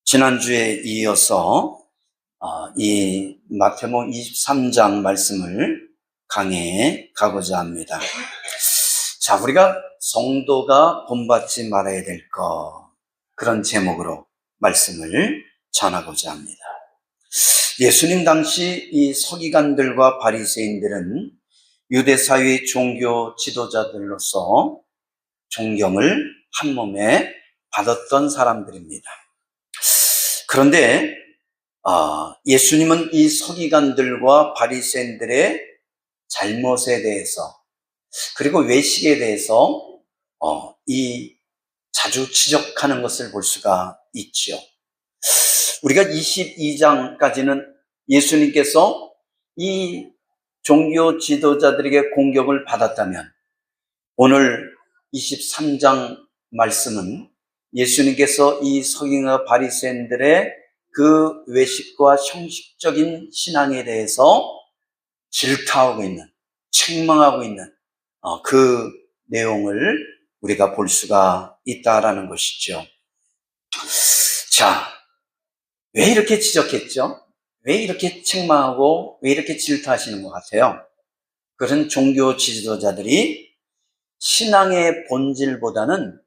지난주에 이어서 이 마태복음 23장 말씀을 강해해 가고자 합니다. 자, 우리가 성도가 본받지 말아야 될 것, 그런 제목으로 말씀을 전하고자 합니다. 예수님 당시 이 서기관들과 바리새인들은 유대 사회의 종교 지도자들로서 존경을 한 몸에 받았던 사람들입니다. 그런데 예수님은 이 서기관들과 바리새인들의 잘못에 대해서, 그리고 외식에 대해서 자주 지적하는 것을 볼 수가 있죠. 우리가 22장까지는 예수님께서 이 종교 지도자들에게 공격을 받았다면, 오늘 23장 말씀은 예수님께서 이 서기관과 바리새인들의 그 외식과 형식적인 신앙에 대해서 질타하고 있는, 책망하고 있는 그 내용을 우리가 볼 수가 있다라는 것이죠. 자, 왜 이렇게 지적했죠? 왜 이렇게 책망하고 왜 이렇게 질타하시는 것 같아요? 그런 종교 지도자들이 신앙의 본질보다는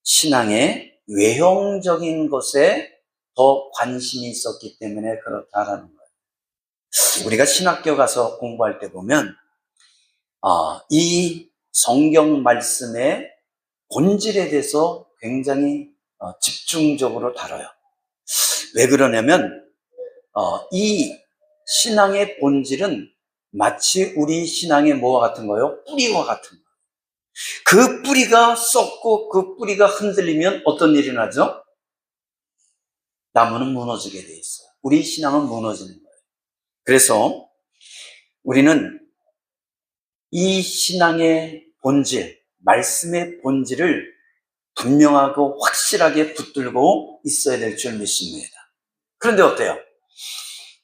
신앙의 외형적인 것에 더 관심이 있었기 때문에 그렇다라는 거예요. 우리가 신학교 가서 공부할 때 보면 이 성경 말씀의 본질에 대해서 굉장히 집중적으로 다뤄요. 왜 그러냐면 이 신앙의 본질은 마치 우리 신앙의 뭐와 같은 거예요? 뿌리와 같은 거예요. 그 뿌리가 썩고 그 뿌리가 흔들리면 어떤 일이 나죠? 나무는 무너지게 돼 있어요. 우리 신앙은 무너지는 거예요. 그래서 우리는 이 신앙의 본질, 말씀의 본질을 분명하고 확실하게 붙들고 있어야 될 줄 믿습니다. 그런데 어때요?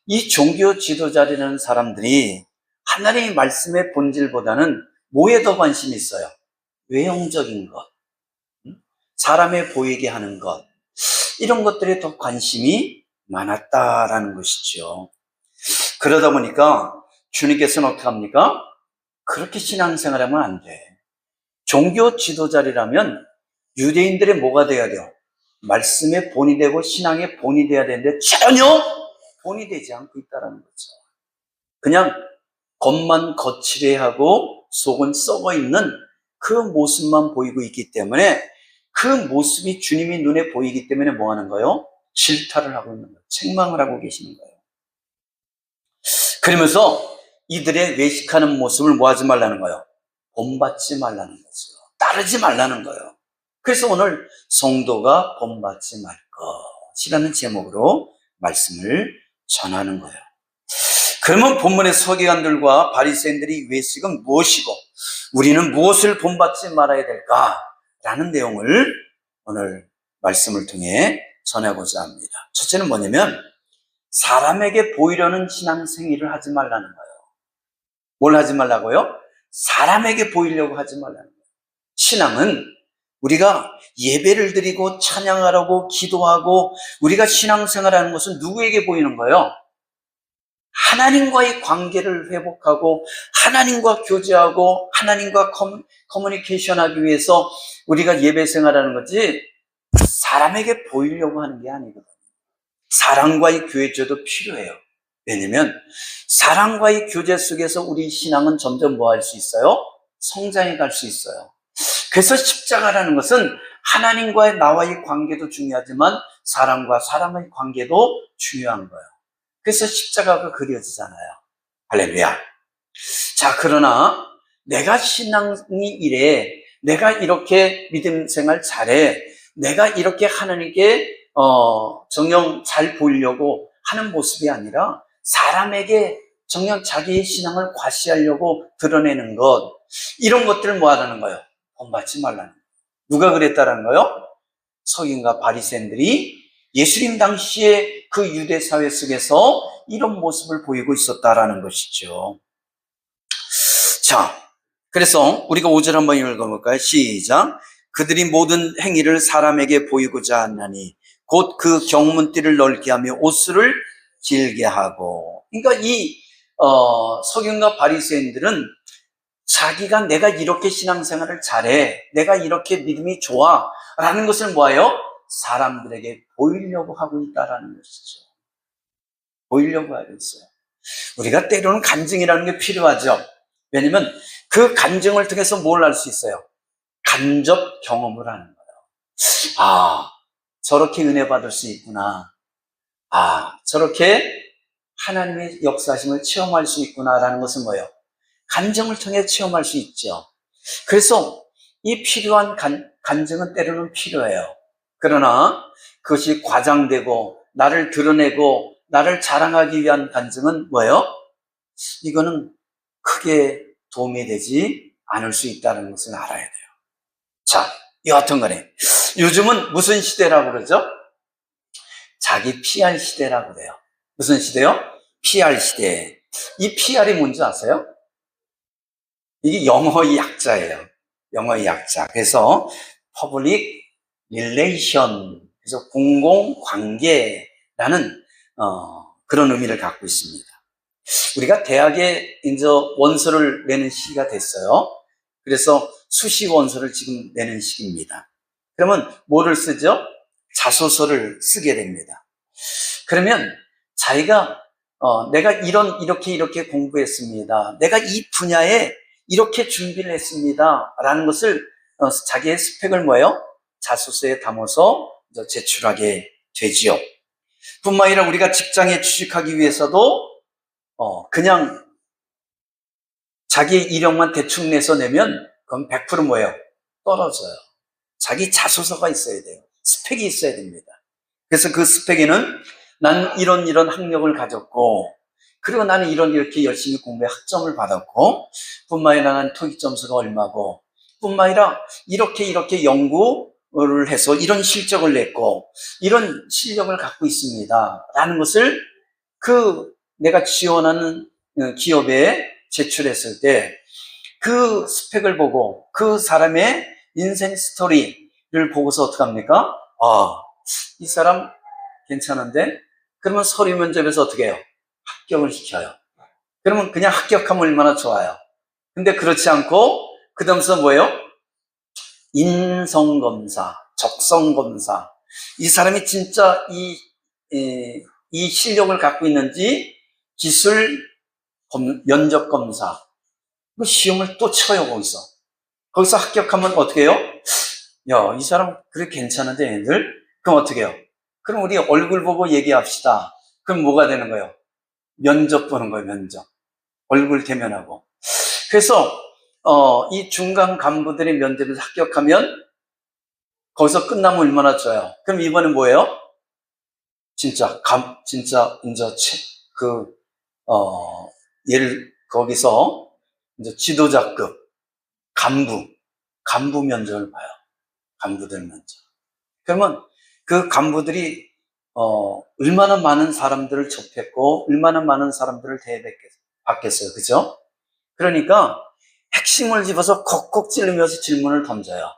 이 종교 지도자라는 사람들이 하나님의 말씀의 본질보다는 뭐에 더 관심이 있어요? 외형적인 것, 사람에 보이게 하는 것, 이런 것들에 더 관심이 많았다라는 것이죠. 그러다 보니까 주님께서는 어떻게 합니까? 그렇게 신앙생활하면 안 돼. 종교 지도자라면 유대인들의 뭐가 돼야 돼요? 말씀의 본이 되고 신앙의 본이 돼야 되는데 전혀 본이 되지 않고 있다는 거죠. 그냥 겉만 거칠해하고 속은 썩어 있는 그 모습만 보이고 있기 때문에, 그 모습이 주님이 눈에 보이기 때문에 뭐 하는 거예요? 질타를 하고 있는 거예요. 책망을 하고 계시는 거예요. 그러면서 이들의 외식하는 모습을 뭐 하지 말라는 거예요? 본받지 말라는 거죠. 따르지 말라는 거예요. 그래서 오늘 성도가 본받지 말 것이라는 제목으로 말씀을 전하는 거예요. 그러면 본문의 서기관들과 바리새인들이 외식은 무엇이고 우리는 무엇을 본받지 말아야 될까라는 내용을 오늘 말씀을 통해 전하고자 합니다. 첫째는 뭐냐면 사람에게 보이려는 신앙생활을 하지 말라는 거예요. 뭘 하지 말라고요? 사람에게 보이려고 하지 말라는 거예요. 신앙은 우리가 예배를 드리고 찬양하라고 기도하고 우리가 신앙생활하는 것은 누구에게 보이는 거예요? 하나님과의 관계를 회복하고 하나님과 교제하고 하나님과 커뮤니케이션하기 위해서 우리가 예배 생활하는 거지 사람에게 보이려고 하는 게 아니거든요. 사랑과의 교제도 필요해요. 왜냐면 사랑과의 교제 속에서 우리 신앙은 점점 뭐 할 수 있어요? 성장해 갈 수 있어요. 그래서 십자가라는 것은 하나님과의 나와의 관계도 중요하지만 사람과 사람의 관계도 중요한 거예요. 그래서 십자가가 그려지잖아요. 할렐루야. 자, 그러나 내가 신앙이 이래, 내가 이렇게 믿음 생활 잘해, 내가 이렇게 하나님께 정녕 잘 보이려고 하는 모습이 아니라 사람에게 정녕 자기의 신앙을 과시하려고 드러내는 것, 이런 것들을 뭐 하라는 거예요? 본받지 말라는 거예요. 누가 그랬다는 거예요? 서기관과 바리새인들이 예수님 당시에 그 유대 사회 속에서 이런 모습을 보이고 있었다라는 것이죠. 자, 그래서 우리가 5절 한번 읽어볼까요? 시작. 그들이 모든 행위를 사람에게 보이고자 하나니 곧 그 경문띠를 넓게 하며 옷수를 길게 하고. 그러니까 이 서기관과 바리새인들은 자기가 내가 이렇게 신앙생활을 잘해, 내가 이렇게 믿음이 좋아 라는 것을 뭐예요? 사람들에게 보이려고 하고 있다라는 것이죠. 보이려고 하고 있어요. 우리가 때로는 간증이라는 게 필요하죠. 왜냐면 그 간증을 통해서 뭘 할 수 있어요? 간접 경험을 하는 거예요. 아, 저렇게 은혜 받을 수 있구나. 아, 저렇게 하나님의 역사심을 체험할 수 있구나라는 것은 뭐예요? 간증을 통해 체험할 수 있죠. 그래서 이 필요한 간증은 때로는 필요해요. 그러나 그것이 과장되고 나를 드러내고 나를 자랑하기 위한 간증은 뭐예요? 이거는 크게 도움이 되지 않을 수 있다는 것을 알아야 돼요. 자, 여하튼 간에 요즘은 무슨 시대라고 그러죠? 자기 PR 시대라고 그래요. 무슨 시대요? PR 시대. 이 PR이 뭔지 아세요? 이게 영어의 약자예요. 영어의 약자. 그래서 Public Relation, 그래서 공공관계라는 그런 의미를 갖고 있습니다. 우리가 대학에 이제 원서를 내는 시기가 됐어요. 그래서 수시 원서를 지금 내는 시기입니다. 그러면 뭐를 쓰죠? 자소서를 쓰게 됩니다. 그러면 자기가 내가 이렇게 공부했습니다. 내가 이 분야에 이렇게 준비를 했습니다. 라는 것을 자기의 스펙을 뭐예요? 자소서에 담아서 제출하게 되지요. 뿐만 아니라 우리가 직장에 취직하기 위해서도 그냥 자기의 이력만 대충 내서 내면 그건 100% 뭐예요? 떨어져요. 자기 자소서가 있어야 돼요. 스펙이 있어야 됩니다. 그래서 그 스펙에는 나는 이런 학력을 가졌고, 그리고 나는 이렇게 열심히 공부해 학점을 받았고, 뿐만 아니라 난 토익 점수가 얼마고, 뿐만 아니라 이렇게 연구를 해서 이런 실적을 냈고, 이런 실력을 갖고 있습니다. 라는 것을 내가 지원하는 기업에 제출했을 때 그 스펙을 보고 그 사람의 인생 스토리를 보고서 어떻게 합니까? 이 사람 괜찮은데? 그러면 서류 면접에서 어떻게 해요? 합격을 시켜요. 그러면 그냥 합격하면 얼마나 좋아요. 근데 그렇지 않고 그 다음서 뭐예요? 인성검사, 적성검사. 이 사람이 진짜 이 실력을 갖고 있는지 기술 면접검사. 그 시험을 또 쳐요, 거기서. 거기서 합격하면 어떻게 해요? 야, 이 사람 그래 괜찮은데 얘들? 그럼 어떻게 해요? 그럼 우리 얼굴 보고 얘기합시다. 그럼 뭐가 되는 거예요? 면접 보는 거예요, 면접. 얼굴 대면하고. 그래서 이 중간 간부들이 면접에서 합격하면 거기서 끝나면 얼마나 좋아요. 그럼 이번엔 뭐예요? 진짜 이제 예를 거기서 이제 지도자급 간부 면접을 봐요. 간부들 면접. 그러면 그 간부들이 얼마나 많은 사람들을 접했고 얼마나 많은 사람들을 대접받겠어요. 그죠? 그러니까 핵심을 집어서 콕콕 찌르면서 질문을 던져요.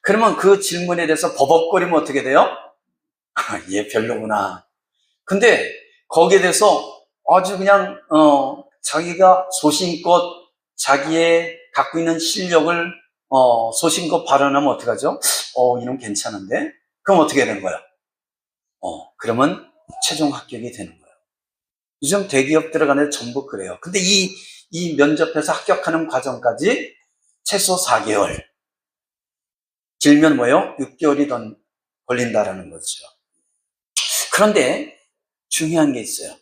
그러면 그 질문에 대해서 버벅거리면 어떻게 돼요? 얘 별로구나. 근데 거기에 대해서 아주 그냥 자기가 소신껏 자기의 갖고 있는 실력을 소신껏 발언하면 어떡하죠? 이놈 괜찮은데? 그럼 어떻게 되는 거야? 그러면 최종 합격이 되는 거예요. 요즘 대기업 들어가는 전부 그래요. 근데 이 면접에서 합격하는 과정까지 최소 4개월. 길면 뭐예요? 6개월이 더 걸린다라는 거죠. 그런데 중요한 게 있어요.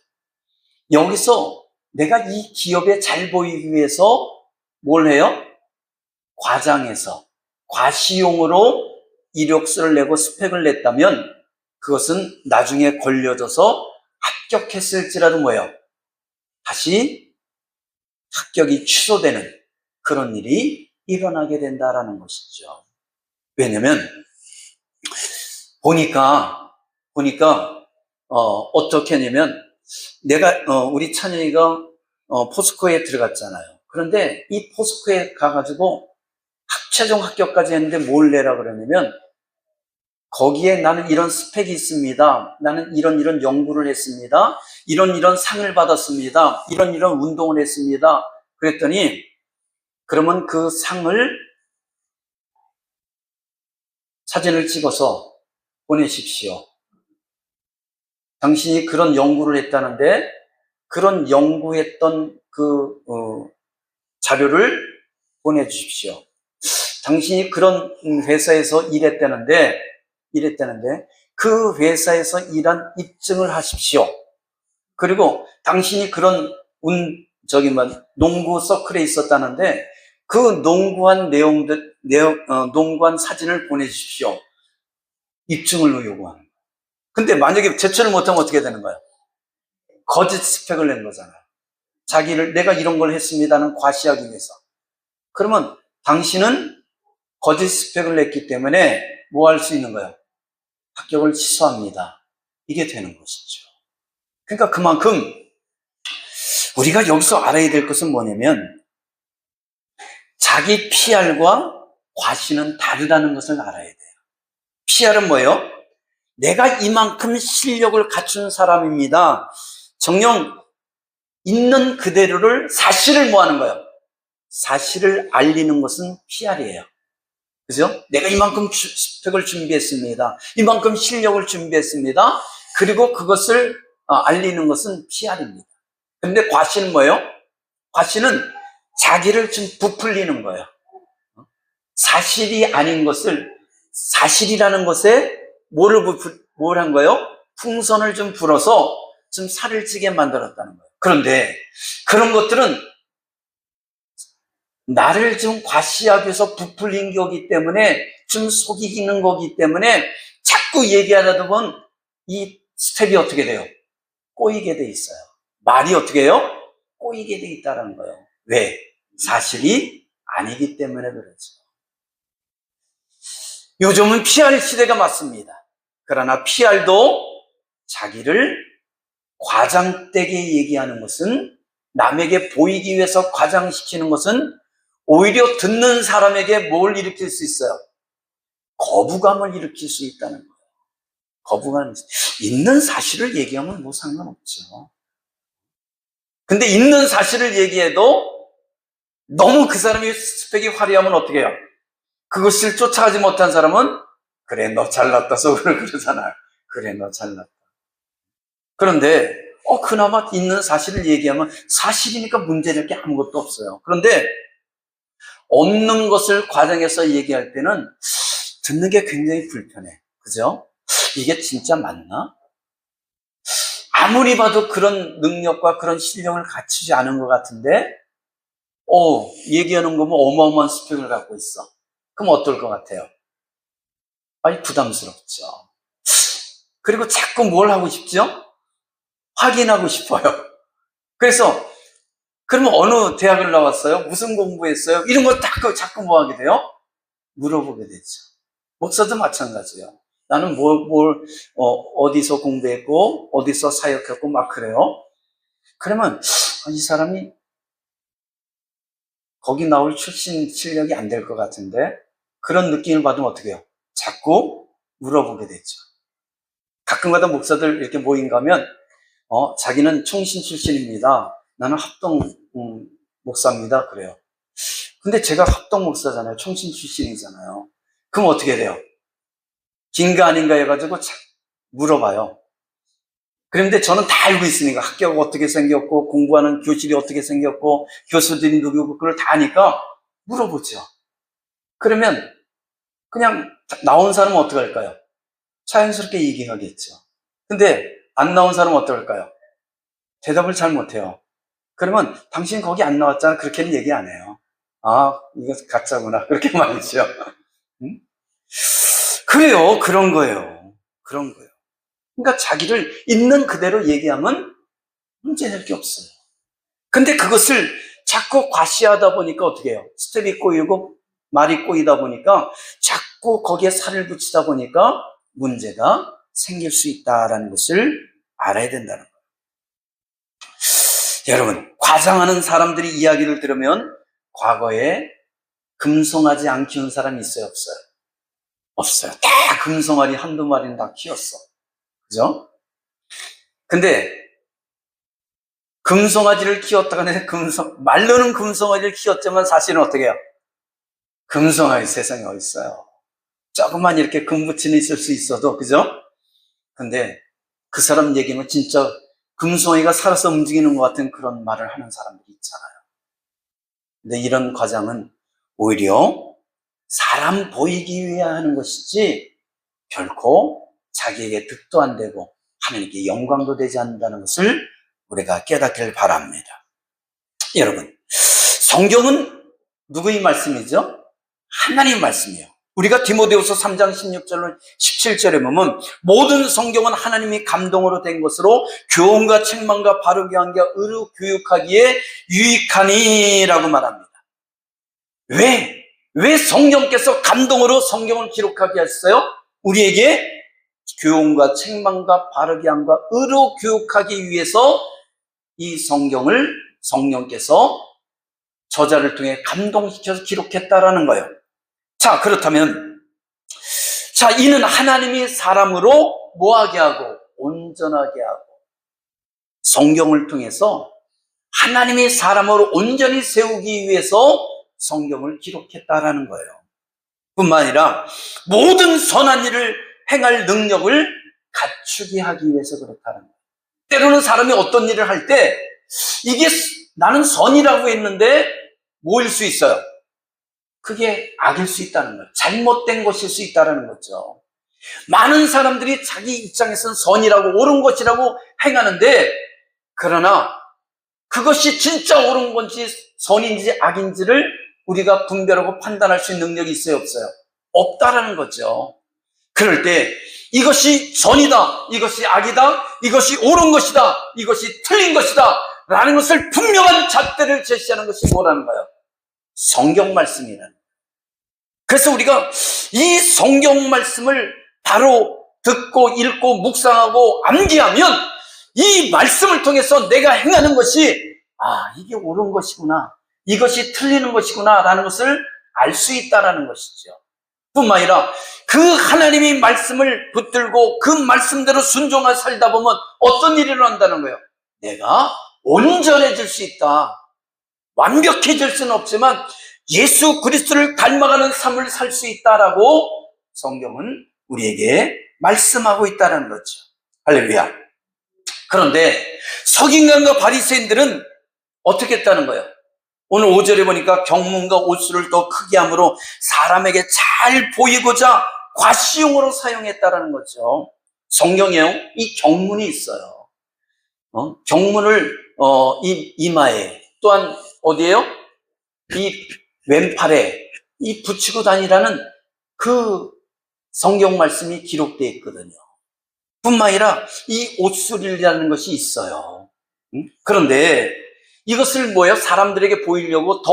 여기서 내가 이 기업에 잘 보이기 위해서 뭘 해요? 과장해서, 과시용으로 이력서를 내고 스펙을 냈다면 그것은 나중에 걸려져서 합격했을지라도 뭐예요? 다시 합격이 취소되는 그런 일이 일어나게 된다라는 것이죠. 왜냐면 보니까 어떻게 하냐면 우리 찬영이가 포스코에 들어갔잖아요. 그런데 이 포스코에 가가지고 최종 합격까지 했는데 뭘 내라 그러냐면 거기에 나는 이런 스펙이 있습니다. 나는 이런 연구를 했습니다. 이런 상을 받았습니다. 이런 운동을 했습니다. 그랬더니 그러면 그 상을 사진을 찍어서 보내십시오. 당신이 그런 연구를 했다는데 그런 연구했던 그 자료를 보내주십시오. 당신이 그런 회사에서 일했다는데 그 회사에서 일한 입증을 하십시오. 그리고 당신이 그런 농구 서클에 있었다는데 그 농구한 농구한 사진을 보내주십시오. 입증을 요구하는 거예요. 근데 만약에 제출을 못하면 어떻게 되는 거예요? 거짓 스펙을 낸 거잖아요. 내가 이런 걸 했습니다는 과시하기 위해서. 그러면 당신은 거짓 스펙을 냈기 때문에 뭐 할 수 있는 거예요? 합격을 취소합니다. 이게 되는 것이죠. 그러니까 그만큼 우리가 여기서 알아야 될 것은 뭐냐면 자기 PR과 과시는 다르다는 것을 알아야 돼요. PR은 뭐예요? 내가 이만큼 실력을 갖춘 사람입니다. 정녕 있는 그대로를 사실을 뭐 하는 거예요? 사실을 알리는 것은 PR이에요. 그죠? 내가 이만큼 스펙을 준비했습니다. 이만큼 실력을 준비했습니다. 그리고 그것을 알리는 것은 PR입니다. 근데 과시는 뭐예요? 과시는 자기를 좀 부풀리는 거예요. 사실이 아닌 것을 사실이라는 것에 뭘 한 거예요? 풍선을 좀 불어서 좀 살을 찌게 만들었다는 거예요. 그런데 그런 것들은 나를 좀 과시하기 위해서 부풀린 거기 때문에 좀 속이는 거기 때문에 자꾸 얘기하다 보면 이 스텝이 어떻게 돼요? 꼬이게 돼 있어요. 말이 어떻게 해요? 꼬이게 돼 있다는 거예요. 왜? 사실이 아니기 때문에 그렇죠. 요즘은 PR 시대가 맞습니다. 그러나 PR도 자기를 과장되게 얘기하는 것은, 남에게 보이기 위해서 과장시키는 것은 오히려 듣는 사람에게 뭘 일으킬 수 있어요? 거부감을 일으킬 수 있다는 거예요. 거부감. 있는 사실을 얘기하면 뭐 상관없죠. 근데 있는 사실을 얘기해도 너무 그 사람이 스펙이 화려하면 어떻게 해요? 그것을 쫓아가지 못한 사람은 그래 너 잘났다 속으로 그러잖아요. 그래 너 잘났다. 그런데 그나마 있는 사실을 얘기하면 사실이니까 문제될 게 아무것도 없어요. 그런데 없는 것을 과장해서 얘기할 때는 듣는 게 굉장히 불편해. 그죠? 이게 진짜 맞나? 아무리 봐도 그런 능력과 그런 실력을 갖추지 않은 것 같은데 얘기하는 거면 어마어마한 스펙을 갖고 있어. 그럼 어떨 것 같아요? 아니 부담스럽죠. 그리고 자꾸 뭘 하고 싶죠? 확인하고 싶어요. 그래서 그러면 어느 대학을 나왔어요? 무슨 공부했어요? 이런 거 자꾸 뭐 하게 돼요? 물어보게 되죠. 목사도 마찬가지예요. 나는 어디서 공부했고, 어디서 사역했고, 막 그래요. 그러면, 이 사람이 거기 나올 출신 실력이 안 될 것 같은데, 그런 느낌을 받으면 어떻게 해요? 자꾸 물어보게 되죠. 가끔가다 목사들 이렇게 모임 가면, 자기는 총신 출신입니다. 나는 합동, 목사입니다. 그래요. 근데 제가 합동 목사잖아요. 총신 출신이잖아요. 그럼 어떻게 돼요? 긴가 아닌가 해가지고 물어봐요. 그런데 저는 다 알고 있으니까 학교가 어떻게 생겼고 공부하는 교실이 어떻게 생겼고 교수들이 누구고 그걸 다 아니까 물어보죠. 그러면 그냥 나온 사람은 어떻게 할까요? 자연스럽게 얘기하겠죠. 근데 안 나온 사람은 어떨까요? 대답을 잘 못해요. 그러면 당신 거기 안 나왔잖아. 그렇게는 얘기 안 해요. 이거 가짜구나. 그렇게 말이죠. 응? 그래요. 그런 거예요. 그러니까 자기를 있는 그대로 얘기하면 문제될 게 없어요. 근데 그것을 자꾸 과시하다 보니까 어떻게 해요? 스텝이 꼬이고 말이 꼬이다 보니까 자꾸 거기에 살을 붙이다 보니까 문제가 생길 수 있다는 것을 알아야 된다는 거예요. 여러분, 과장하는 사람들이 이야기를 들으면 과거에 금송아지 안 키운 사람이 있어요, 없어요? 없어요. 다 금송아지 한두 마리는 다 키웠어. 그죠? 근데 금송아지를 키웠다가 말로는 금송아지를 키웠지만 사실은 어떻게 해요? 금송아지 세상에 어딨어요? 조금만 이렇게 금붙이는 있을 수 있어도, 그죠? 근데 그 사람 얘기는 진짜 금송아지가 살아서 움직이는 것 같은 그런 말을 하는 사람들이 있잖아요. 근데 이런 과정은 오히려 사람 보이기 위해 하는 것이지 결코 자기에게 득도 안 되고 하나님께 영광도 되지 않는다는 것을 우리가 깨닫기를 바랍니다. 여러분, 성경은 누구의 말씀이죠? 하나님의 말씀이에요. 우리가 디모데후서 3장 16절로 17절에 보면 모든 성경은 하나님이 감동으로 된 것으로 교훈과 책망과 바르게 하기와 의로 교육하기에 유익하니라고 말합니다. 왜 성령께서 감동으로 성경을 기록하게 했어요? 우리에게 교훈과 책망과 바르게 함과 의로 교육하기 위해서 이 성경을 성령께서 저자를 통해 감동시켜서 기록했다라는 거예요. 자, 그렇다면 이는 하나님이 사람으로 뭐하게 하고 온전하게 하고 성경을 통해서 하나님이 사람으로 온전히 세우기 위해서 성경을 기록했다라는 거예요. 뿐만 아니라 모든 선한 일을 행할 능력을 갖추게 하기 위해서 그렇다는 거예요. 때로는 사람이 어떤 일을 할 때 이게 나는 선이라고 했는데 뭐일 수 있어요? 그게 악일 수 있다는 거예요. 잘못된 것일 수 있다는 거죠. 많은 사람들이 자기 입장에서는 선이라고 옳은 것이라고 행하는데 그러나 그것이 진짜 옳은 건지 선인지 악인지를 우리가 분별하고 판단할 수 있는 능력이 있어요, 없어요? 없다라는 거죠. 그럴 때 이것이 선이다, 이것이 악이다, 이것이 옳은 것이다, 이것이 틀린 것이다 라는 것을 분명한 잣대를 제시하는 것이 뭐라는 거예요? 성경 말씀이라는 거예요. 그래서 우리가 이 성경 말씀을 바로 듣고 읽고 묵상하고 암기하면 이 말씀을 통해서 내가 행하는 것이 이게 옳은 것이구나, 이것이 틀리는 것이구나 라는 것을 알 수 있다는 것이죠. 뿐만 아니라 그 하나님의 말씀을 붙들고 그 말씀대로 순종하여 살다 보면 어떤 일이 일어난다는 거예요? 내가 온전해질 수 있다. 완벽해질 수는 없지만 예수 그리스도를 닮아가는 삶을 살 수 있다라고 성경은 우리에게 말씀하고 있다는 거죠. 할렐루야. 그런데 서기관과 바리새인들은 어떻게 했다는 거예요? 오늘 5절에 보니까 경문과 옷수를 더 크게 함으로 사람에게 잘 보이고자 과시용으로 사용했다라는 거죠. 성경에 이 경문이 있어요. 경문을 이 이마에 또한 어디에요? 이 왼팔에 이 붙이고 다니라는 그 성경 말씀이 기록되어 있거든요. 뿐만 아니라 이 옷수리라는 것이 있어요. 그런데 이것을 뭐예요? 사람들에게 보이려고 더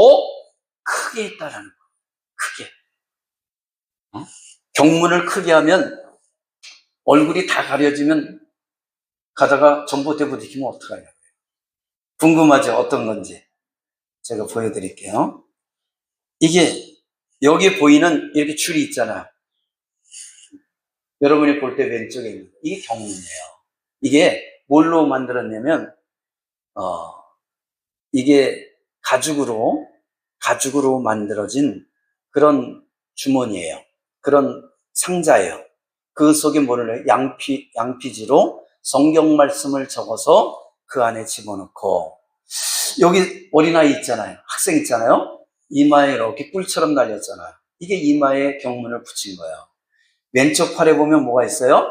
크게 했다라는 거예요. 크게. 경문을 크게 하면 얼굴이 다 가려지면 가다가 전봇대 부딪히면 어떡하냐. 궁금하죠? 어떤 건지. 제가 보여드릴게요. 이게 여기 보이는 이렇게 줄이 있잖아요. 여러분이 볼 때 왼쪽에 있는 이게 경문이에요. 이게 뭘로 만들었냐면 이게 가죽으로 만들어진 그런 주머니예요. 그런 상자예요. 그 속에 뭐를 해요? 양피지로 성경 말씀을 적어서 그 안에 집어넣고, 여기 어린아이 있잖아요. 학생 있잖아요. 이마에 이렇게 뿔처럼 달렸잖아요. 이게 이마에 경문을 붙인 거예요. 왼쪽 팔에 보면 뭐가 있어요?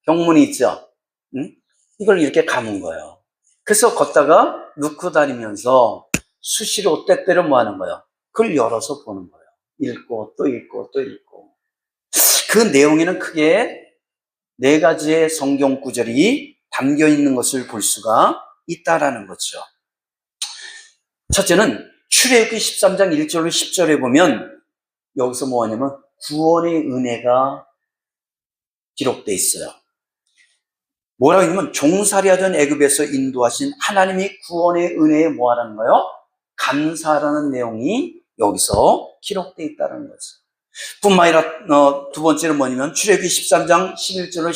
경문이 있죠. 이걸 이렇게 감은 거예요. 그래서 걷다가 넣고 다니면서 수시로 때때로 뭐 하는 거예요? 그걸 열어서 보는 거예요. 읽고 또 읽고 또 읽고. 그 내용에는 크게 4가지의 성경 구절이 담겨 있는 것을 볼 수가 있다라는 거죠. 첫째는 출애굽기 13장 1절로 10절에 보면 여기서 뭐 하냐면 구원의 은혜가 기록되어 있어요. 뭐라고 하냐면 종살이 하던 애굽에서 인도하신 하나님이 구원의 은혜에 뭐 하라는 거예요? 감사하라는 내용이 여기서 기록되어 있다는 거죠. 뿐만 아니라 두 번째는 뭐냐면 출애굽기 13장 11절로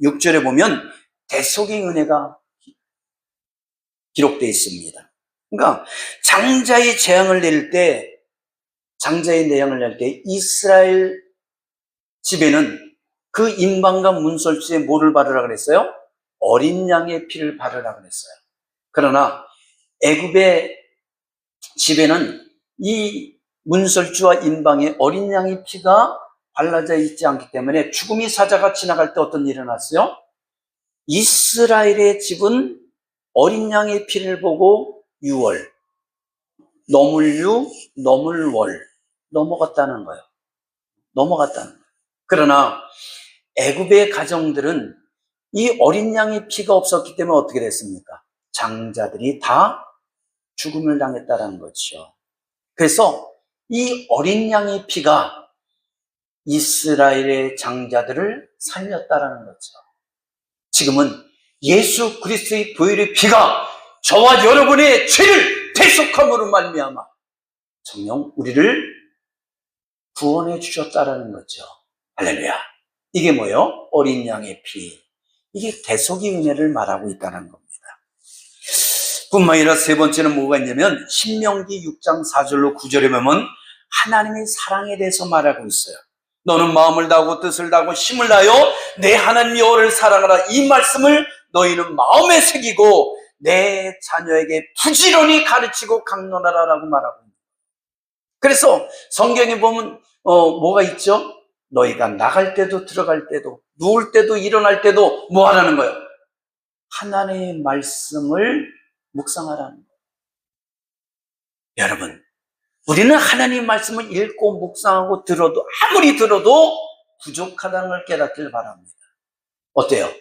16절에 보면 대속의 은혜가 기록되어 있습니다. 그러니까 장자의 내양을 낼 때 이스라엘 집에는 그 임방과 문설주에 뭐를 바르라 그랬어요? 어린 양의 피를 바르라 그랬어요. 그러나 애굽의 집에는 이 문설주와 임방에 어린 양의 피가 발라져 있지 않기 때문에 죽음의 사자가 지나갈 때 어떤 일이 일어났어요? 이스라엘의 집은 어린 양의 피를 보고 유월, 너물유, 너물월 넘어갔다는 거예요. 그러나 애굽의 가정들은 이 어린 양의 피가 없었기 때문에 어떻게 됐습니까? 장자들이 다 죽음을 당했다는 거죠. 그래서 이 어린 양의 피가 이스라엘의 장자들을 살렸다는 거죠. 지금은 예수 그리스도의 보혈의 피가 저와 여러분의 죄를 대속함으로 말미암아 정녕 우리를 구원해 주셨다는 거죠. 할렐루야. 이게 뭐예요? 어린 양의 피. 이게 대속의 은혜를 말하고 있다는 겁니다. 뿐만 아니라 세 번째는 뭐가 있냐면 신명기 6장 4절로 9절에 보면 하나님의 사랑에 대해서 말하고 있어요. 너는 마음을 다하고 뜻을 다하고 힘을 다하여 내 하나님 여호와를 사랑하라. 이 말씀을 너희는 마음에 새기고 내 자녀에게 부지런히 가르치고 강론하라라고 말하고 있습니다. 그래서 성경에 보면 뭐가 있죠? 너희가 나갈 때도 들어갈 때도 누울 때도 일어날 때도 뭐 하라는 거예요? 하나님의 말씀을 묵상하라는 거예요. 여러분, 우리는 하나님의 말씀을 읽고 묵상하고 들어도 아무리 들어도 부족하다는 걸 깨닫길 바랍니다. 어때요?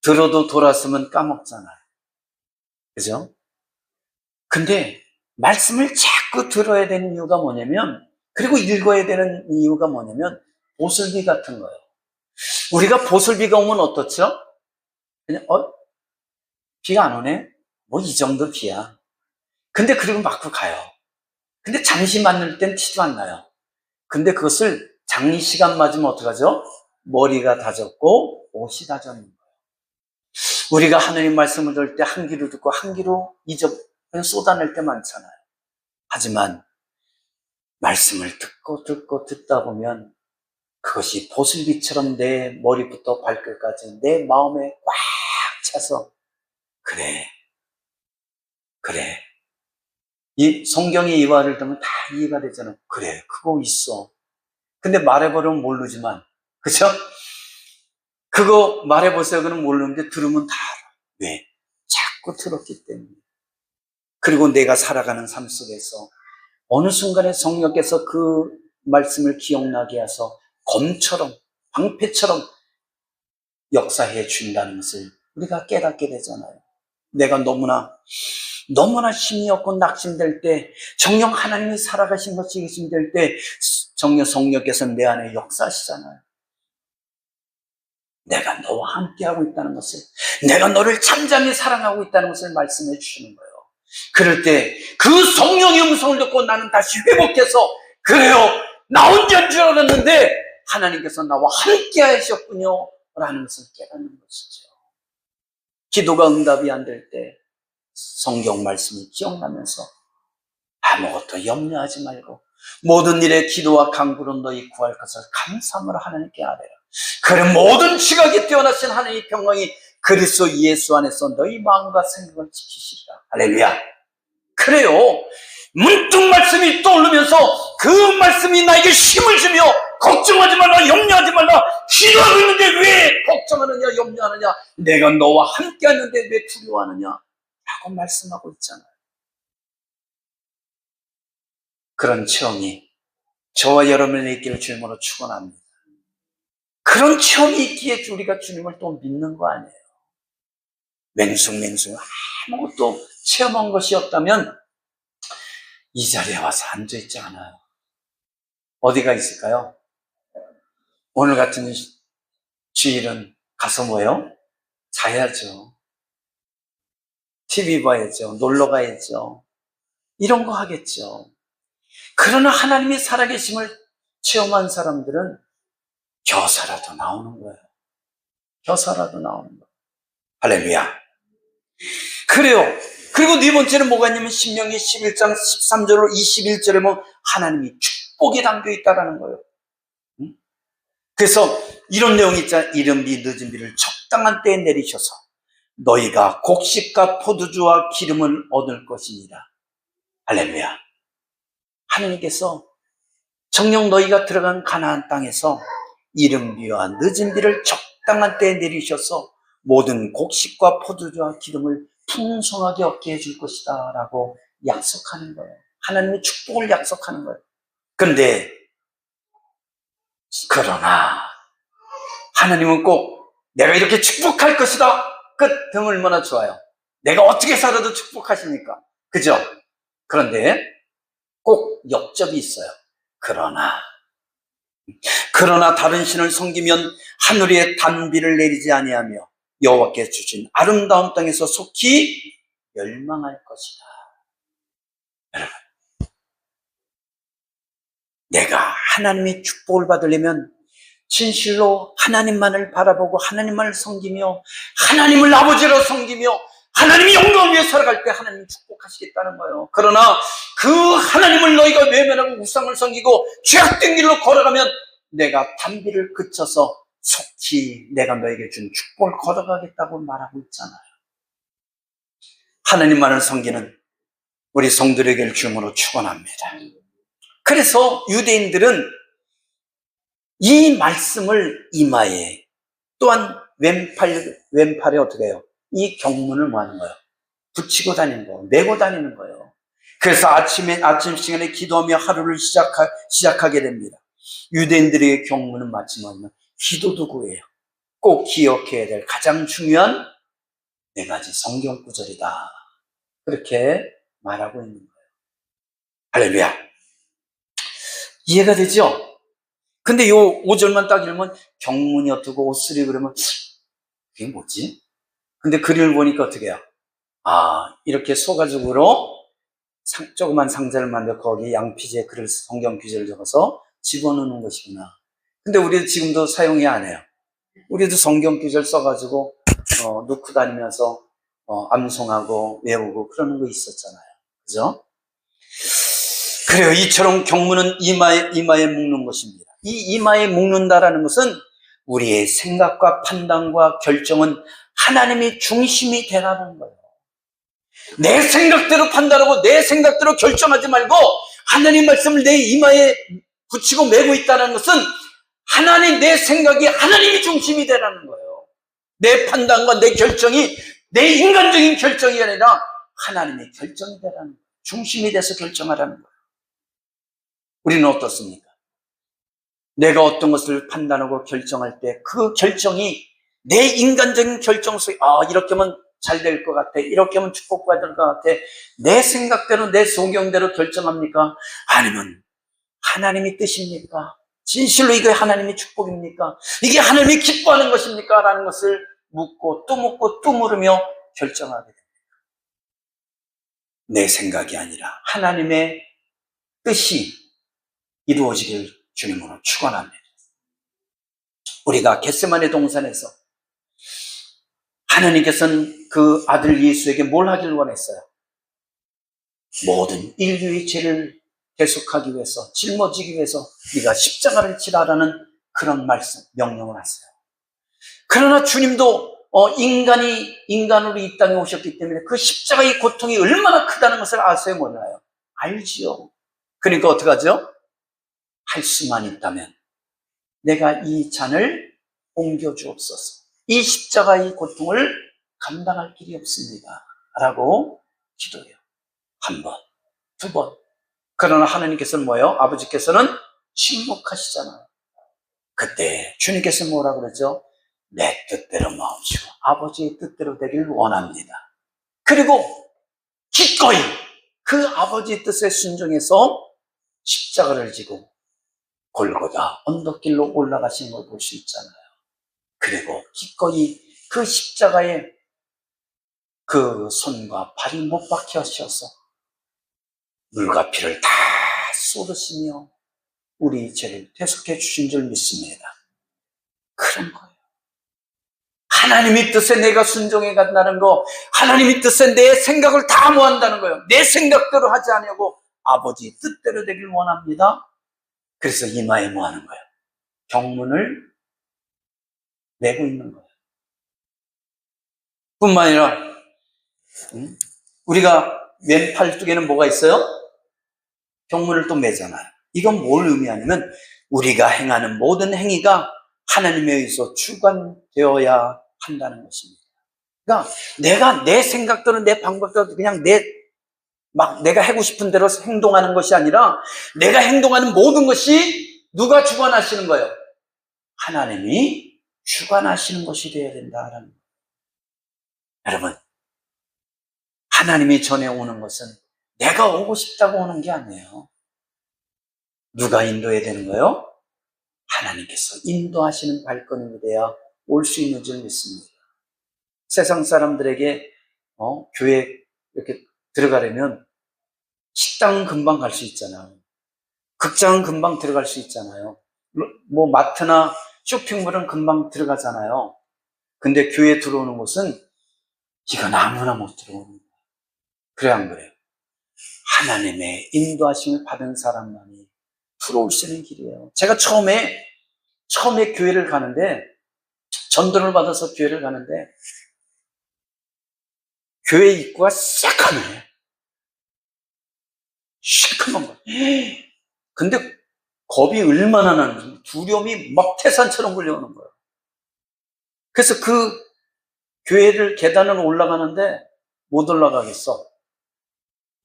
들어도 돌았으면 까먹잖아요. 그죠? 근데 말씀을 자꾸 들어야 되는 이유가 뭐냐면, 그리고 읽어야 되는 이유가 뭐냐면 보슬비 같은 거예요. 우리가 보슬비가 오면 어떻죠? 그냥 비가 안 오네? 뭐 이 정도 비야. 근데 그리고 맞고 가요. 근데 잠시 맞을 땐 티도 안 나요. 근데 그것을 장시간 맞으면 어떡하죠? 머리가 다졌고 옷이 다졌는 거예요. 우리가 하나님 말씀을 들을 때 한 귀로 듣고 한 귀로 그냥 쏟아낼 때 많잖아요. 하지만 말씀을 듣고 듣다 보면 그것이 보슬비처럼 내 머리부터 발끝까지 내 마음에 꽉 차서 그래. 이 성경의 이 말을 들으면 다 이해가 되잖아요. 그래, 그거 있어. 근데 말해보려면 모르지만, 그쵸? 그거 말해보세요. 그는 모르는데 들으면 다 알아. 왜? 자꾸 들었기 때문에. 그리고 내가 살아가는 삶 속에서 어느 순간에 성령께서 그 말씀을 기억나게 해서 검처럼, 방패처럼 역사해 준다는 것을 우리가 깨닫게 되잖아요. 내가 너무나 힘이 없고 낙심될 때, 정녕 하나님이 살아가신 것이 의심될 때 정녕 성령께서 내 안에 역사하시잖아요. 내가 너와 함께하고 있다는 것을, 내가 너를 잠잠히 사랑하고 있다는 것을 말씀해 주시는 거예요. 그럴 때 그 성령의 음성을 듣고 나는 다시 회복해서, 그래요, 나 혼자인 줄 알았는데 하나님께서 나와 함께 하셨군요 라는 것을 깨닫는 것이죠. 기도가 응답이 안 될 때 성경 말씀이 기억나면서 아무것도 염려하지 말고 모든 일에 기도와 간구로 너희 구할 것을 감사함으로 하나님께 아뢰라. 그런 모든 지각이 뛰어나신 하나님의 평강이 그리스도 예수 안에서 너희 마음과 생각을 지키시리라. 할렐루야. 그래요. 문득 말씀이 떠오르면서 그 말씀이 나에게 힘을 주며 걱정하지 말라, 염려하지 말라, 기도하고 있는데 왜 걱정하느냐, 염려하느냐, 내가 너와 함께 하는데 왜 두려워하느냐 라고 말씀하고 있잖아요. 그런 체험이 저와 여러분의 있기를 주님으로 축원합니다. 그런 체험이 있기에 우리가 주님을 또 믿는 거 아니에요. 맹숭맹숭 아무것도 체험한 것이 없다면 이 자리에 와서 앉아있지 않아요. 어디가 있을까요? 오늘 같은 주일은 가서 뭐예요? 자야죠. TV 봐야죠. 놀러 가야죠. 이런 거 하겠죠. 그러나 하나님이 살아계심을 체험한 사람들은 겨사라도 나오는 거예요. 겨사라도 나오는 거예요. 할렐루야. 그래요. 그리고 네 번째는 뭐가 있냐면 신명기 11장 13절로 21절에 보면 하나님이 축복이 담겨 있다는 거예요. 그래서 이런 내용이 있잖아요. 이른 비 늦은 비를 적당한 때에 내리셔서 너희가 곡식과 포도주와 기름을 얻을 것이니라. 할렐루야. 하나님께서 정녕 너희가 들어간 가나안 땅에서 이른 비와 늦은 비를 적당한 때에 내리셔서 모든 곡식과 포도주와 기름을 풍성하게 얻게 해줄 것이다 라고 약속하는 거예요. 하나님의 축복을 약속하는 거예요. 그러나 하나님은 꼭 내가 이렇게 축복할 것이다 끝 등 얼마나 좋아요. 내가 어떻게 살아도 축복하십니까? 그죠? 그런데 꼭 역접이 있어요. 그러나 다른 신을 섬기면 하늘에 단비를 내리지 아니하며 여호와께서 주신 아름다운 땅에서 속히 멸망할 것이다. 여러분, 내가 하나님의 축복을 받으려면 진실로 하나님만을 바라보고 하나님만을 섬기며 하나님을 아버지로 섬기며 하나님의 영광을 위해 살아갈 때 하나님이 축복하시겠다는 거예요. 그러나 그 하나님을 너희가 외면하고 우상을 섬기고 죄악된 길로 걸어가면 내가 단비를 그쳐서 속히 내가 너에게 준 축복을 걸어가겠다고 말하고 있잖아요. 하나님만을 섬기는 우리 성도에게 주님으로 축원합니다. 그래서 유대인들은 이 말씀을 이마에 또한 왼팔에 어떻게 해요? 이 경문을 뭐 하는 거예요? 붙이고 다니는 거예요. 메고 다니는 거예요. 그래서 아침 시간에 기도하며 하루를 시작하게 됩니다. 유대인들의 경문은 마치 뭐냐면 기도 도구예요. 꼭 기억해야 될 가장 중요한 4가지 성경 구절이다. 그렇게 말하고 있는 거예요. 할렐루야. 이해가 되죠? 근데 요 5절만 딱 읽으면 경문이 어떻고 옷쓰리 그러면 그게 뭐지? 근데 글을 보니까 어떻게 해요? 이렇게 소가죽으로 조그만 상자를 만들어 거기 양피지에 글을 성경 구절을 적어서 집어넣는 것이구나. 근데 우리도 지금도 사용이 안 해요. 우리도 성경 구절 써가지고 넣고 다니면서 암송하고 외우고 그러는 거 있었잖아요. 그죠? 그래요. 이처럼 경문은 이마에 묶는 것입니다. 이 이마에 묶는다라는 것은 우리의 생각과 판단과 결정은 하나님의 중심이 되라는 거예요. 내 생각대로 판단하고 내 생각대로 결정하지 말고 하나님 말씀을 내 이마에 붙이고 메고 있다는 것은 하나님, 내 생각이 하나님이 중심이 되라는 거예요. 내 판단과 내 결정이 내 인간적인 결정이 아니라 하나님의 결정이 되라는 거예요. 중심이 돼서 결정하라는 거예요. 우리는 어떻습니까? 내가 어떤 것을 판단하고 결정할 때 그 결정이 내 인간적인 결정 속에 이렇게 하면 잘 될 것 같아, 이렇게 하면 축복받을 것 같아, 내 생각대로 내 소경대로 결정합니까? 아니면 하나님의 뜻입니까? 진실로 이게 하나님의 축복입니까? 이게 하나님이 기뻐하는 것입니까? 라는 것을 묻고 또 물으며 결정하게 됩니다. 내 생각이 아니라 하나님의 뜻이 이루어지길 주님으로 축원합니다. 우리가 겟세마네 동산에서 하나님께서는 그 아들 예수에게 뭘 하길 원했어요? 모든 인류의 죄를 계속하기 위해서, 짊어지기 위해서 네가 십자가를 지라라는 그런 말씀, 명령을 하세요. 그러나 주님도 인간으로 이 땅에 오셨기 때문에 그 십자가의 고통이 얼마나 크다는 것을 아세요, 몰라요? 알지요. 그러니까 어떡하죠? 할 수만 있다면 내가 이 잔을 옮겨주옵소서. 이 십자가의 고통을 감당할 길이 없습니다. 라고 기도해요. 1번, 2번. 그러나 하나님께서는 뭐예요? 아버지께서는 침묵하시잖아요. 그때 주님께서 뭐라 그러죠? 내 뜻대로 마옵시고 아버지의 뜻대로 되길 원합니다. 그리고 기꺼이 그 아버지의 뜻에 순종해서 십자가를 지고 골고다 언덕길로 올라가신 걸 볼 수 있잖아요. 그리고 기꺼이 그 십자가에 그 손과 발이 못 박혀 하셔서 물과 피를 다 쏟으시며 우리 죄를 대속해 주신 줄 믿습니다. 그런 거예요. 하나님의 뜻에 내가 순종해 간다는 거, 하나님의 뜻에 내 생각을 다 모한다는 거예요. 내 생각대로 하지 아니하고 아버지 뜻대로 되길 원합니다. 그래서 이마에 모하는 거예요. 경문을 메고 있는 거예요. 뿐만 아니라 우리가 왼 팔뚝에는 뭐가 있어요? 경문을 또 매잖아요. 이건 뭘 의미하냐면 우리가 행하는 모든 행위가 하나님에 의해서 주관되어야 한다는 것입니다. 그러니까 내가 내 생각대로 내 방법대로 그냥 내가 하고 싶은 대로 행동하는 것이 아니라 내가 행동하는 모든 것이 누가 주관하시는 거예요? 하나님이 주관하시는 것이 되어야 된다라는 거예요. 여러분, 하나님이 전해오는 것은 내가 오고 싶다고 오는 게 아니에요. 누가 인도해야 되는 거예요? 하나님께서 인도하시는 발걸음이 돼야 올 수 있는 줄 믿습니다. 세상 사람들에게 교회 이렇게 들어가려면 식당은 금방 갈 수 있잖아요. 극장은 금방 들어갈 수 있잖아요. 뭐 마트나 쇼핑몰은 금방 들어가잖아요. 근데 교회에 들어오는 곳은 이건 아무나 못 들어오는 거예요. 그래 안 그래요? 하나님의 인도하심을 받은 사람만이 들어올 수 있는 길이에요. 제가 처음에 교회를 가는데, 전도를 받아서 교회를 가는데 교회 입구가 새카매요. 시커먼 거예요. 근데 겁이 얼마나 나는지 두려움이 막 태산처럼 몰려오는 거예요. 그래서 그 교회를 계단을 올라가는데 못 올라가겠어.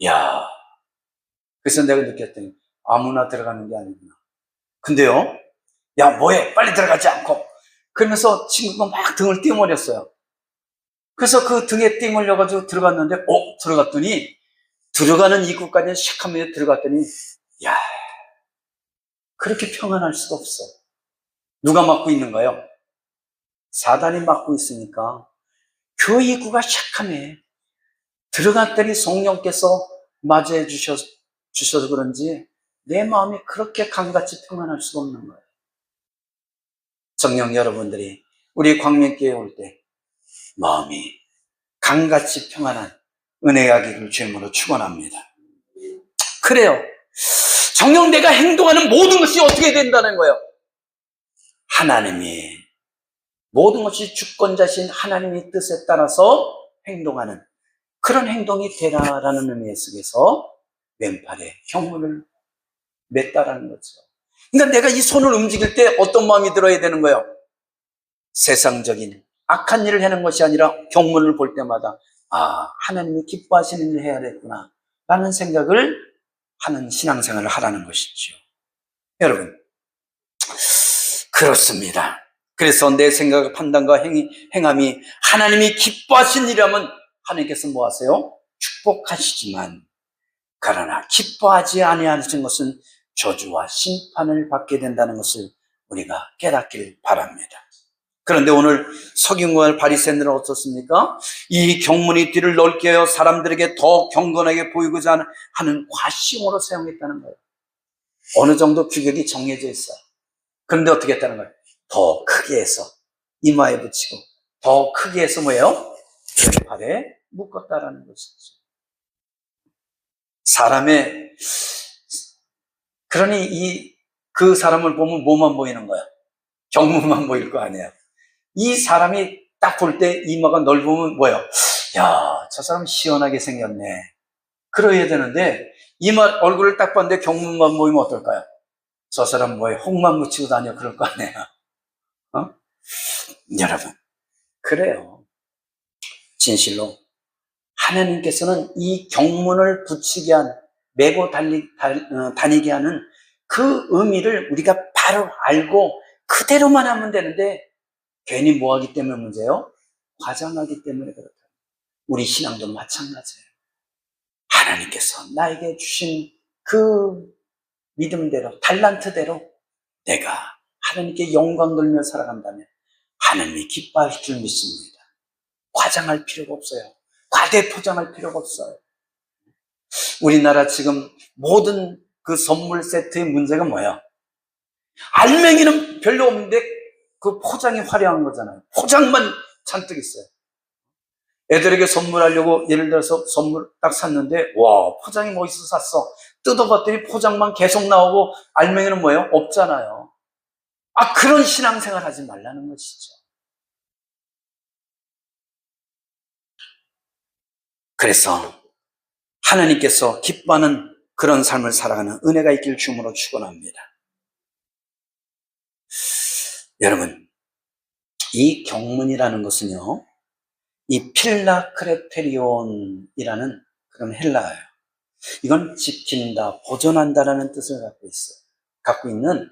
야, 그래서 내가 느꼈더니 아무나 들어가는 게 아니구나. 근데요, 야 뭐해 빨리 들어가지 않고 그러면서 친구가 막 등을 띄워버렸어요. 그래서 그 등에 띄물려가지고 들어갔는데 들어갔더니 들어가는 입구까지 샥하면 들어갔더니 야, 그렇게 평안할 수가 없어. 누가 막고 있는가요? 사단이 막고 있으니까 교회 입구가 샥하네. 들어갔더니 성령께서 맞이해 주셔서 그런지 내 마음이 그렇게 강같이 평안할 수가 없는 거예요. 성령 여러분들이 우리 광명교회에 올 때 마음이 강같이 평안한 은혜가 기를 주임으로 축원합니다. 그래요. 정녕 내가 행동하는 모든 것이 어떻게 된다는 거예요? 하나님이 모든 것이 주권자신 하나님의 뜻에 따라서 행동하는 그런 행동이 되라라는 의미 속에서 왼팔에 경문을 맸다라는 거죠. 그러니까 내가 이 손을 움직일 때 어떤 마음이 들어야 되는 거예요? 세상적인 악한 일을 하는 것이 아니라 경문을 볼 때마다 하나님이 기뻐하시는 일을 해야 되구나 라는 생각을 하는 신앙생활을 하라는 것이죠. 여러분, 그렇습니다. 그래서 내 생각, 판단과 행함이 하나님이 기뻐하신 일이라면 하나님께서 뭐 하세요? 축복하시지만 그러나 기뻐하지 아니하는 것은 저주와 심판을 받게 된다는 것을 우리가 깨닫길 바랍니다. 그런데 오늘 서기관과 바리새인들은 어떻습니까? 이 경문의 뒤를 넓게 하여 사람들에게 더 경건하게 보이고자 하는 과심으로 사용했다는 거예요. 어느 정도 규격이 정해져 있어요. 그런데 어떻게 했다는 거예요? 더 크게 해서 이마에 붙이고 더 크게 해서 뭐예요? 왼팔에 묶었다라는 것이죠. 그러니 그 사람을 보면 뭐만 보이는 거야? 경문만 보일 거 아니야. 이 사람이 딱 볼 때 이마가 넓으면 뭐예요? 야, 저 사람 시원하게 생겼네. 그래야 되는데 얼굴을 딱 봤는데 경문만 보이면 어떨까요? 저 사람 뭐예요? 홍만 묻히고 다녀 그럴 거 아니에요. 여러분, 그래요. 진실로 하나님께서는 이 경문을 붙이게 메고 다니게 하는 그 의미를 우리가 바로 알고 그대로만 하면 되는데 괜히 뭐하기 때문에 문제예요? 과장하기 때문에 그렇다. 우리 신앙도 마찬가지예요. 하나님께서 나에게 주신 그 믿음대로, 달란트대로 내가 하나님께 영광 돌며 살아간다면 하나님이 기뻐하실 줄 믿습니다. 과장할 필요가 없어요. 과대 포장할 필요가 없어요. 우리나라 지금 모든 그 선물 세트의 문제가 뭐야? 알맹이는 별로 없는데 그 포장이 화려한 거잖아요. 포장만 잔뜩 있어요. 애들에게 선물하려고 예를 들어서 선물 딱 샀는데 와, 포장이 멋있어서 샀어. 뜯어봤더니 포장만 계속 나오고 알맹이는 뭐예요? 없잖아요. 그런 신앙생활 하지 말라는 것이죠. 그래서 하나님께서 기뻐하는 그런 삶을 살아가는 은혜가 있길 주므로 축원합니다. 여러분, 이 경문이라는 것은요, 이 필라크레테리온이라는 그런 헬라어예요. 이건 지킨다, 보존한다라는 뜻을 갖고 있는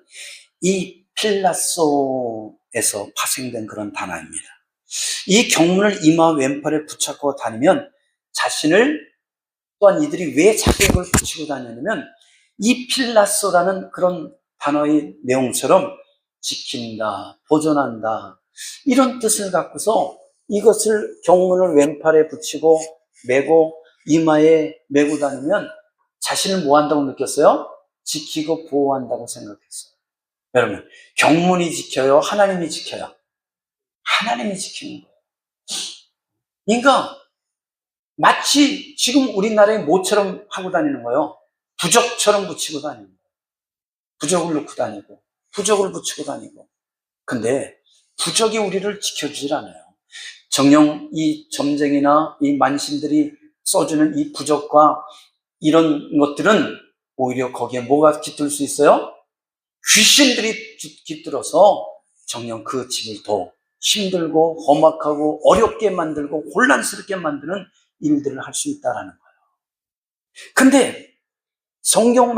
이 필라소에서 파생된 그런 단어입니다. 이 경문을 이마 왼팔에 붙잡고 다니면 자신을, 또한 이들이 왜 자꾸 이걸 붙이고 다니냐면 이 필라소라는 그런 단어의 내용처럼 지킨다, 보존한다, 이런 뜻을 갖고서 이것을 경문을 왼팔에 붙이고 메고 이마에 메고 다니면 자신을 뭐 한다고 느꼈어요? 지키고 보호한다고 생각했어요. 여러분, 경문이 지켜요? 하나님이 지켜요? 하나님이 지키는 거예요. 그러니까 마치 지금 우리나라의 모처럼 하고 다니는 거예요. 부적처럼 붙이고 다니는 거예요. 부적을 넣고 다니고 부적을 붙이고 다니고. 근데 부적이 우리를 지켜주질 않아요. 정녕 이 점쟁이나 이 만신들이 써주는 이 부적과 이런 것들은 오히려 거기에 뭐가 깃들 수 있어요? 귀신들이 깃들어서 정녕 그 집을 더 힘들고 험악하고 어렵게 만들고 혼란스럽게 만드는 일들을 할 수 있다라는 거예요. 근데 성경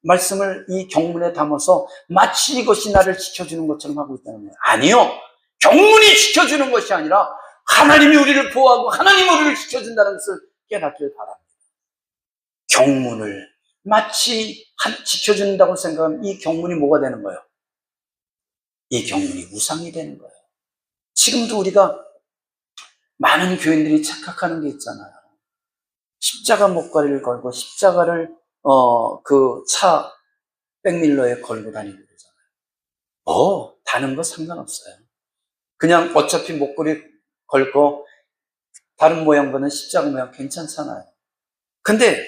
말씀을 이 경문에 담아서 마치 이것이 나를 지켜주는 것처럼 하고 있다는 거예요. 아니요. 경문이 지켜주는 것이 아니라 하나님이 우리를 보호하고 하나님이 우리를 지켜준다는 것을 깨닫길 바랍니다. 경문을 마치 지켜준다고 생각하면 이 경문이 뭐가 되는 거예요? 이 경문이 우상이 되는 거예요. 지금도 우리가 많은 교인들이 착각하는 게 있잖아요. 십자가 목걸이를 걸고 십자가를 그 차 백밀러에 걸고 다니고 그러잖아요. 다른 거 상관없어요. 그냥 어차피 목걸이 걸고 다른 모양보다는 십자가 모양 괜찮잖아요. 근데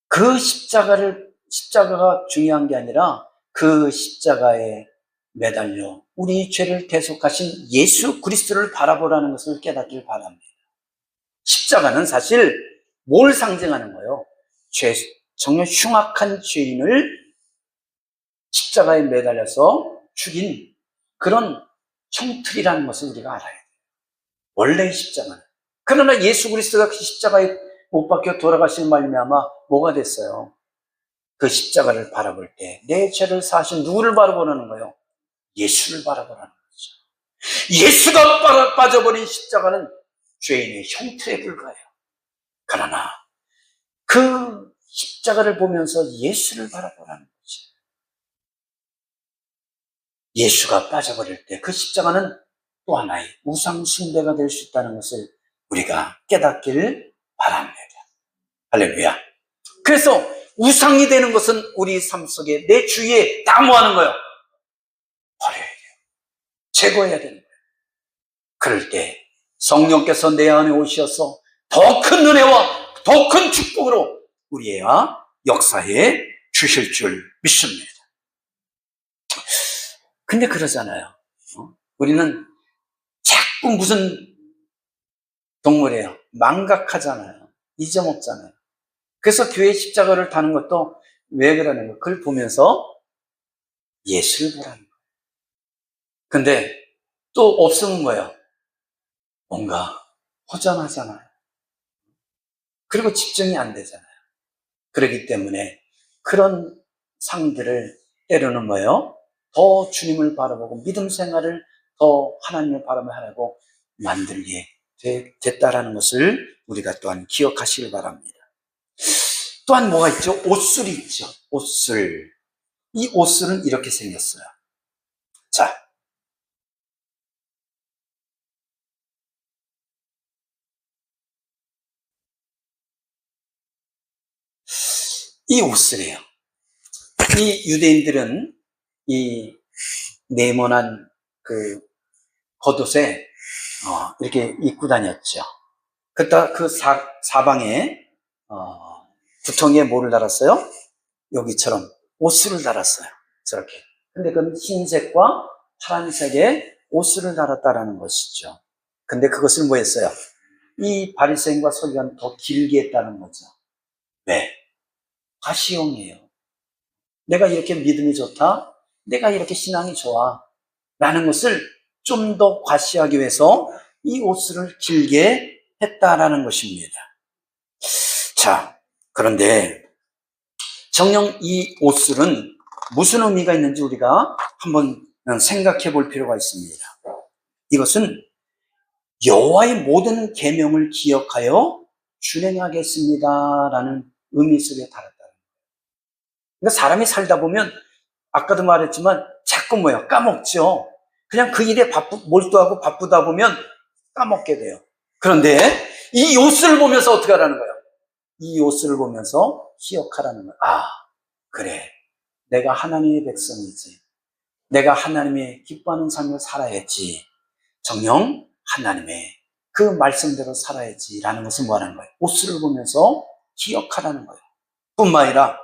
그 십자가가 중요한 게 아니라 그 십자가에 매달려 우리 죄를 대속하신 예수 그리스도를 바라보라는 것을 깨닫길 바랍니다. 십자가는 사실 뭘 상징하는 거예요? 정말 흉악한 죄인을 십자가에 매달려서 죽인 그런 형틀이라는 것을 우리가 알아야 돼요. 원래의 십자가는. 그러나 예수 그리스도가 그 십자가에 못 박혀 돌아가신 말미암아 뭐가 됐어요? 그 십자가를 바라볼 때 내 죄를 사하신 누구를 바라보라는 거예요? 예수를 바라보라는 거죠. 예수가 빠져버린 십자가는 죄인의 형틀에 불과해요. 그러나 그 십자가를 보면서 예수를 바라보라는 거죠. 예수가 빠져버릴 때 그 십자가는 또 하나의 우상 숭배가 될 수 있다는 것을 우리가 깨닫기를 바랍니다. 할렐루야. 그래서 우상이 되는 것은 우리 삶 속에 내 주위에 다 뭐하는 거예요? 버려야 돼요. 제거해야 되는 거예요. 그럴 때 성령께서 내 안에 오셔서 더 큰 은혜와 더 큰 축복으로 우리와 역사해 주실 줄 믿습니다. 근데 그러잖아요. 우리는 자꾸 무슨 동물이에요? 망각하잖아요. 잊어먹잖아요. 그래서 교회 십자가를 다는 것도 왜 그러는 거예요? 그걸 보면서 예수를 보라는 거예요. 근데 또 없으면 뭐예요? 뭔가 허전하잖아요. 그리고 집중이 안 되잖아요. 그렇기 때문에 그런 상들을 때로는 뭐예요? 더 주님을 바라보고 믿음 생활을 더 하나님을 바라보고 만들게 됐다라는 것을 우리가 또한 기억하시길 바랍니다. 또한 뭐가 있죠? 옷술이 있죠. 옷술. 이 옷술은 이렇게 생겼어요. 자, 이 옷을 해요. 이 유대인들은 이 네모난 그 겉옷에 이렇게 입고 다녔죠. 그때 그 사방에 구덩이에 뭐를 달았어요? 여기처럼 옷을 달았어요. 저렇게. 근데 그건 흰색과 파란색의 옷을 달았다라는 것이죠. 근데 그것을 뭐 했어요? 이 바리새인과 서기관은 더 길게 했다는 거죠. 왜? 과시용이에요. 내가 이렇게 믿음이 좋다, 내가 이렇게 신앙이 좋아 라는 것을 좀 더 과시하기 위해서 이 옷을 길게 했다라는 것입니다. 자, 그런데 정녕 이 옷은 무슨 의미가 있는지 우리가 한번 생각해 볼 필요가 있습니다. 이것은 여호와의 모든 계명을 기억하여 준행하겠습니다라는 의미 속에 달았다는 거예요. 그러니까 사람이 살다 보면 아까도 말했지만 자꾸 뭐예요? 까먹죠. 그냥 그 일에 몰두하고 바쁘다 보면 까먹게 돼요. 그런데 이 옷을 보면서 어떻게 하라는 거예요? 이 옷을 보면서 기억하라는 거예요. 아, 그래. 내가 하나님의 백성이지. 내가 하나님의 기뻐하는 삶을 살아야지. 정녕 하나님의 그 말씀대로 살아야지 라는 것을 뭐 하는 거예요? 옷을 보면서 기억하라는 거예요. 뿐만 아니라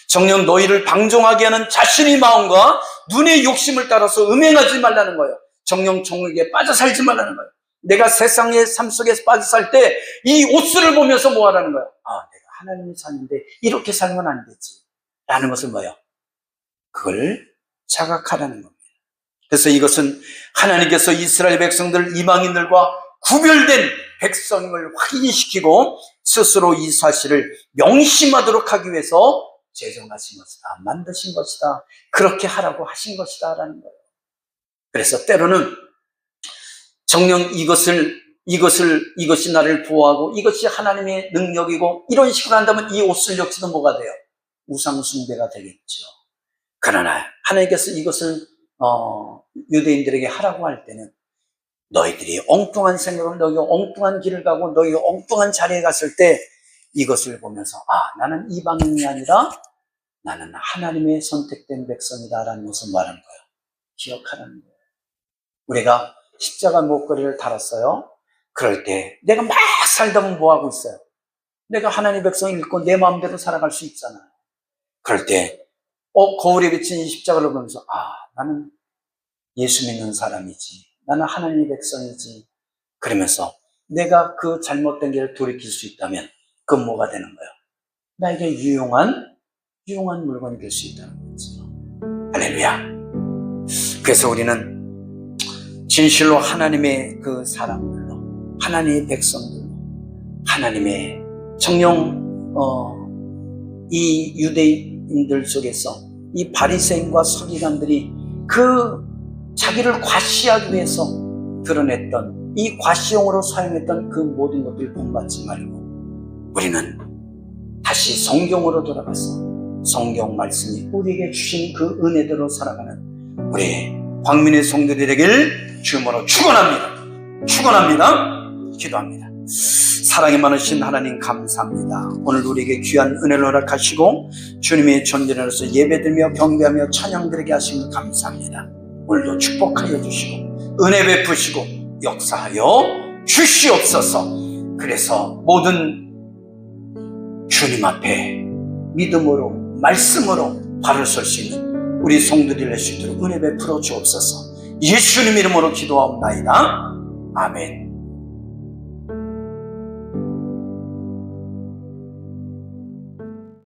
정녕 너희를 방종하게 하는 자신의 마음과 눈의 욕심을 따라서 음행하지 말라는 거예요. 정녕 종에게 빠져 살지 말라는 거예요. 내가 세상의 삶 속에서 빠져 살 때 이 옷을 보면서 뭐 하라는 거예요? 아, 내가 하나님이 사는데 이렇게 살면 안 되지 라는 것을 뭐예요? 그걸 자각하라는 겁니다. 그래서 이것은 하나님께서 이스라엘 백성들, 이방인들과 구별된 백성임을 확인시키고 스스로 이 사실을 명심하도록 하기 위해서 제정하신 것이다, 만드신 것이다, 그렇게 하라고 하신 것이다 라는 거예요. 그래서 때로는 정녕 이것이 나를 보호하고 이것이 하나님의 능력이고 이런 식으로 한다면 이 옷을 역시도 뭐가 돼요? 우상숭배가 되겠죠. 그러나 하나님께서 이것을 유대인들에게 하라고 할 때는 너희들이 엉뚱한 생각을, 너희가 엉뚱한 길을 가고 너희가 엉뚱한 자리에 갔을 때 이것을 보면서 나는 이방인이 아니라 나는 하나님의 선택된 백성이다라는 것을 말하는 거예요. 기억하라는 거예요. 우리가 십자가 목걸이를 달았어요. 그럴 때 내가 막 살다 보면 뭐 하고 있어요? 내가 하나님의 백성을 읽고 내 마음대로 살아갈 수 있잖아요. 그럴 때 거울에 비친 이 십자가를 보면서 나는 예수 믿는 사람이지, 나는 하나님의 백성이지, 그러면서 내가 그 잘못된 길을 돌이킬 수 있다면 그건 뭐가 되는 거예요? 나에게 유용한 물건이 될 수 있다는 거죠. 할렐루야. 그래서 우리는 진실로 하나님의 그 사람들로, 하나님의 백성들로, 하나님의 정녕 이 유대인들 속에서 이 바리새인과 서기관들이 그 자기를 과시하기 위해서 드러냈던 이 과시용으로 사용했던 그 모든 것들을 본받지 말고 우리는 다시 성경으로 돌아가서 성경 말씀이 우리에게 주신 그 은혜대로 살아가는 우리 광민의 성도들이 되길 주님으로 축원합니다. 기도합니다. 사랑이 많으신 하나님 감사합니다. 오늘 우리에게 귀한 은혜를 허락하시고 주님의 존재로서 예배드리며 경배하며 찬양드리게 하신 것 감사합니다. 오늘도 축복하여 주시고 은혜 베푸시고 역사하여 주시옵소서. 그래서 모든 주님 앞에 믿음으로 말씀으로 바로 설 수 있는 우리 성도들이 될 수 있도록 은혜 베풀어 주옵소서. 예수님 이름으로 기도하옵나이다. 아멘.